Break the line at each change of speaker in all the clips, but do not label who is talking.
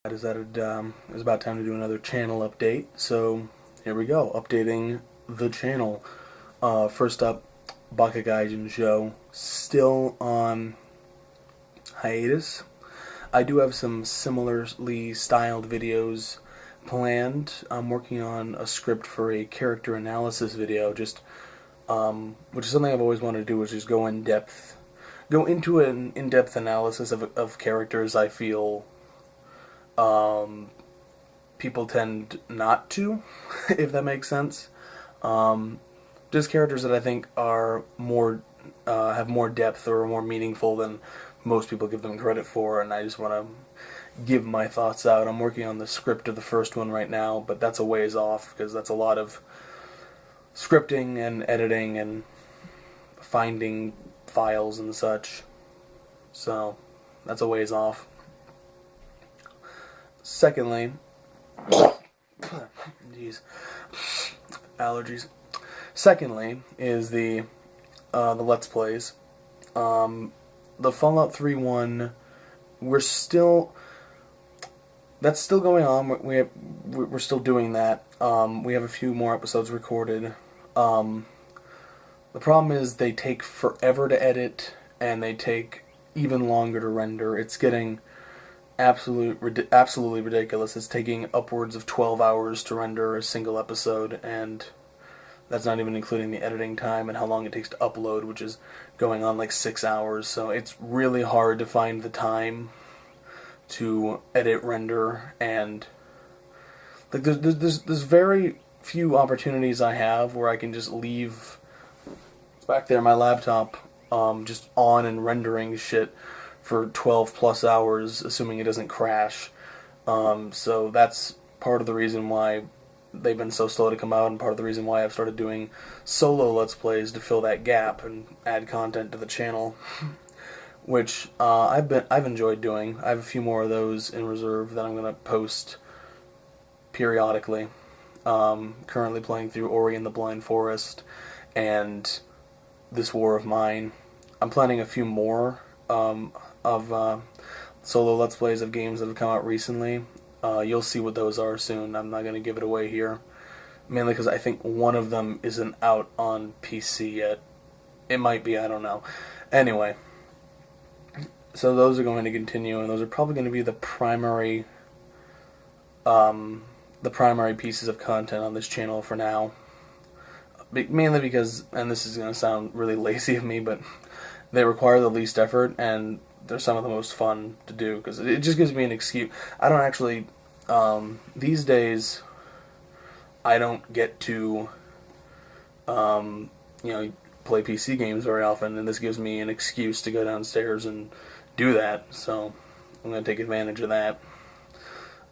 I decided it was about time to do another channel update, so here we go, updating the channel. First up, Bakugaijin Show, still on hiatus. I do have some similarly styled videos planned. I'm working on a script for a character analysis video, which is something I've always wanted to do, which is go into an in-depth analysis of characters I feel people tend not to, if that makes sense. Just characters that I think are more have more depth or are more meaningful than most people give them credit for, and I just want to give my thoughts out. I'm working on the script of the first one right now, but that's a ways off because that's a lot of scripting and editing and finding files and such. So that's a ways off. Secondly, jeez, allergies. Secondly, is the Let's Plays. The Fallout 3 one, that's still going on. We're still doing that. We have a few more episodes recorded. The problem is they take forever to edit, and they take even longer to render. It's getting absolutely ridiculous. It's taking upwards of 12 hours to render a single episode, and that's not even including the editing time and how long it takes to upload, which is going on like 6 hours. So it's really hard to find the time to edit, render, and like there's very few opportunities I have where I can just leave back there my laptop just on and rendering shit for 12 plus hours, assuming it doesn't crash. So that's part of the reason why they've been so slow to come out, and part of the reason why I've started doing solo Let's Plays to fill that gap and add content to the channel, which I've enjoyed doing. I have a few more of those in reserve that I'm going to post periodically. Currently playing through Ori and the Blind Forest and This War of Mine. I'm planning a few more of solo Let's Plays of games that have come out recently. You'll see what those are soon. I'm not going to give it away here, mainly because I think one of them isn't out on PC yet. It might be, I don't know. Anyway, so those are going to continue, and those are probably going to be the primary pieces of content on this channel for now. Mainly because, and this is going to sound really lazy of me, but they require the least effort, and they're some of the most fun to do, because it just gives me an excuse. I don't actually, these days, I don't get to, play PC games very often, and this gives me an excuse to go downstairs and do that, so I'm going to take advantage of that.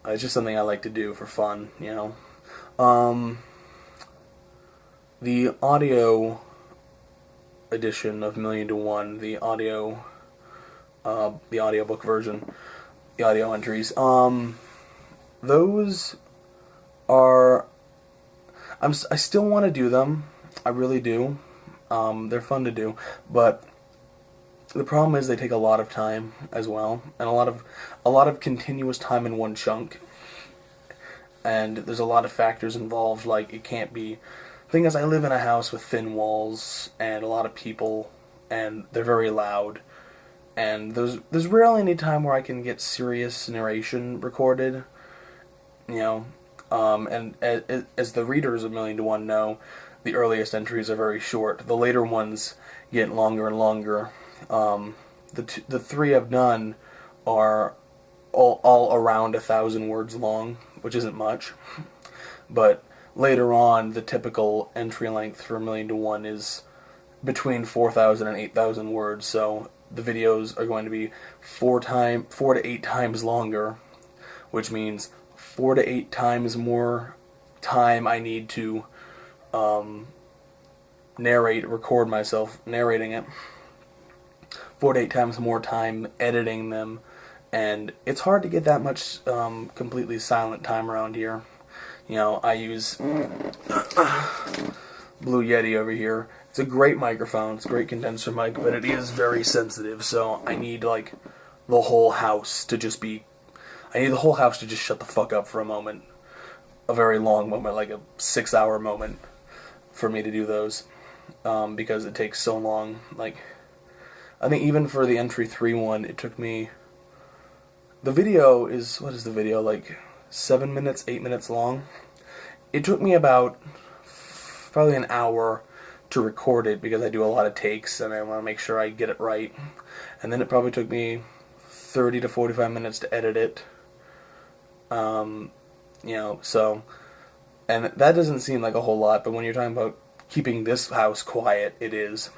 It's just something I like to do for fun, you know. The audio edition of Million to One, the audiobook version, the audio entries, those are, I still want to do them, I really do. They're fun to do, but the problem is they take a lot of time as well, and a lot of continuous time in one chunk, and there's a lot of factors involved. Like, it can't be, the thing is, I live in a house with thin walls and a lot of people, and they're very loud, and there's rarely any time where I can get serious narration recorded, you know. And as the readers of Million to One know, the earliest entries are very short. The later ones get longer and longer. The three I've done are all around 1,000 words long, which isn't much. But later on, the typical entry length for Million to One is between 4,000 and 8,000 words. So the videos are going to be 4 to 8 times longer, which means 4 to 8 times more time I need to record myself narrating it. 4 to 8 times more time editing them, and it's hard to get that much completely silent time around here. You know, I use Blue Yeti over here. It's a great microphone, it's a great condenser mic, but it is very sensitive, so I need, like, the whole house to just be I need the whole house to just shut the fuck up for a moment. A very long moment, like a 6-hour moment for me to do those. Because it takes so long. Like, I think even for the entry 3 one, it took me... The video is, what is the video, like 7 minutes, 8 minutes long? It took me about probably an hour to record it because I do a lot of takes and I want to make sure I get it right. And then it probably took me 30 to 45 minutes to edit it. You know, so, and that doesn't seem like a whole lot, but when you're talking about keeping this house quiet, it is.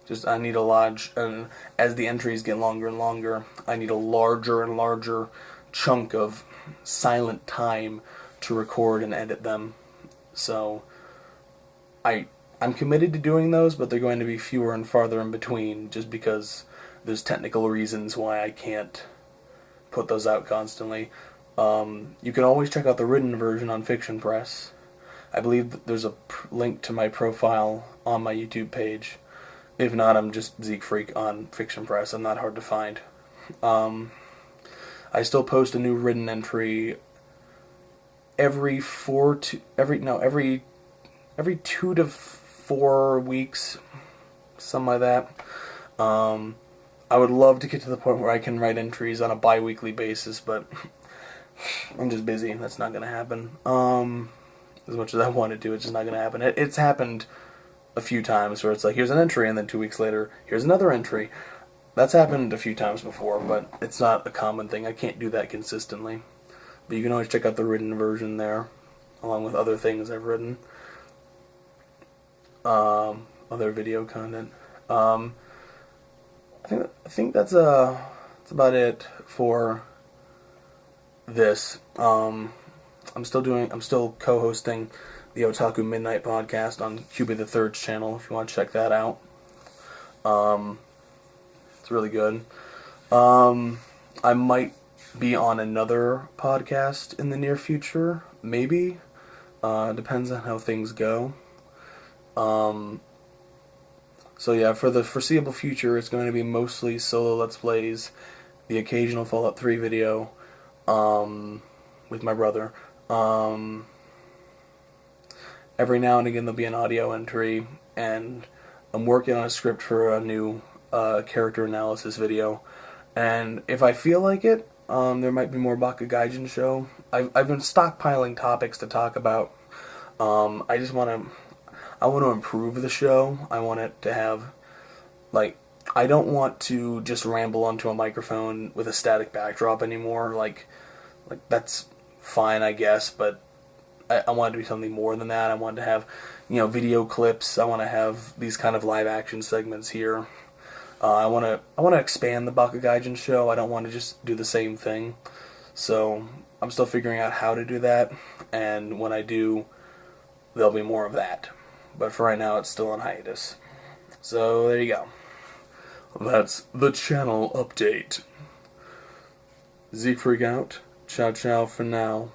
Just, I need a large, and as the entries get longer and longer, I need a larger and larger chunk of silent time to record and edit them. So, I'm committed to doing those, but they're going to be fewer and farther in between, just because there's technical reasons why I can't put those out constantly. You can always check out the written version on Fiction Press. I believe that there's a link to my profile on my YouTube page. If not, I'm just Zeke Freak on Fiction Press. I'm not hard to find. I still post a new written entry every 2 to 4 weeks, something like that. I would love to get to the point where I can write entries on a bi-weekly basis, but I'm just busy. That's not going to happen. As much as I want to do, it's just not going to happen. It's happened a few times where it's like, here's an entry, and then 2 weeks later, here's another entry. That's happened a few times before, but it's not a common thing. I can't do that consistently. But you can always check out the written version there, along with other things I've written. Other video content. I think that's about it for this. I'm still co-hosting the Otaku Midnight podcast on Cuba the Third's channel, if you want to check that out. It's really good. I might be on another podcast in the near future, maybe. Depends on how things go. So yeah, for the foreseeable future, it's going to be mostly solo Let's Plays, the occasional Fallout 3 video, with my brother. Every now and again there'll be an audio entry, and I'm working on a script for a new character analysis video. And if I feel like it, there might be more Bakugaijin show. I've been stockpiling topics to talk about. I want to improve the show. I want it to have, like, I don't want to just ramble onto a microphone with a static backdrop anymore. Like that's fine, I guess, but I want it to be something more than that. I want to have, video clips. I want to have these kind of live action segments here. I want to expand the Bakugaijin show. I don't want to just do the same thing. So I'm still figuring out how to do that, and when I do, there'll be more of that. But for right now, it's still on hiatus. So there you go. That's the channel update. Zeke Freak out. Ciao ciao for now.